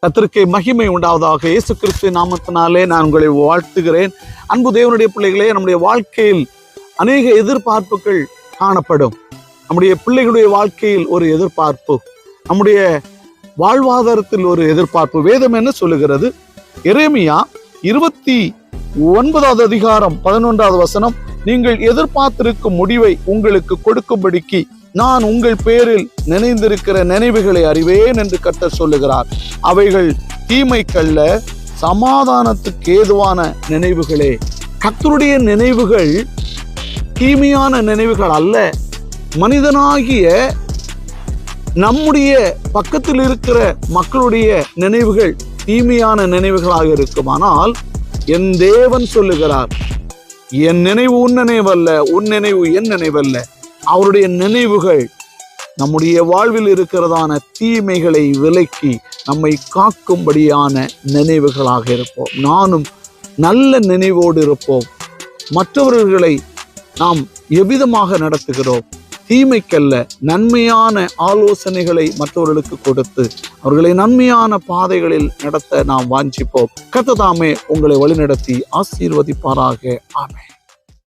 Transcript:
கர்த்தருக்கு மகிமை உண்டாவதாக. இயேசு கிறிஸ்துவின் நாமத்தினாலே நான் உங்களை வாழ்த்துகிறேன். அன்பு தேவனுடைய பிள்ளைகளே, நம்முடைய வாழ்க்கையில் அநேக எதிர்பார்ப்புகள் காணப்படும். நம்முடைய பிள்ளைகளுடைய வாழ்க்கையில் ஒரு எதிர்பார்ப்பு, நம்முடைய வாழ்வாதாரத்தில் ஒரு எதிர்பார்ப்பு. வேதம் என்ன சொல்லுகிறது? எரேமியா 29வது அதிகாரம் 11வது வசனம், நீங்கள் எதிர்பார்த்திருக்கும் முடிவை உங்களுக்கு கொடுக்கும்படிக்கு நான் உங்கள் பேரில் நினைந்திருக்கிற நினைவுகளை அறிவேன் என்று கர்த்தர் சொல்லுகிறார். அவைகள் தீமைக்கல்ல, சமாதானத்துக்கு ஏதுவான நினைவுகளே. கர்த்தருடைய நினைவுகள் தீமையான நினைவுகள் அல்ல. மனிதனாகிய நம்முடைய பக்கத்தில் இருக்கிற மக்களுடைய நினைவுகள் தீமையான நினைவுகளாக இருக்குமானால், என் தேவன் சொல்லுகிறார், என் நினைவு உன் நினைவல்ல, உன் நினைவு என் நினைவல்ல. அவருடைய நினைவுகள் நம்முடைய வாழ்வில் இருக்கிறதான தீமைகளை விலக்கி நம்மை காக்கும்படியான நினைவுகளாக இருப்போம். நானும் நல்ல நினைவோடு இருப்போம். மற்றவர்களை நாம் எவ்விதமாக நடத்துகிறோம்? தீமைக்கல்ல, நன்மையான ஆலோசனைகளை மற்றவர்களுக்கு கொடுத்து அவர்களை நன்மையான பாதைகளில் நடத்த நாம் வாஞ்சிப்போம். கர்த்தர் தாமே உங்களை வழிநடத்தி ஆசீர்வதிப்பாராக. ஆமென்.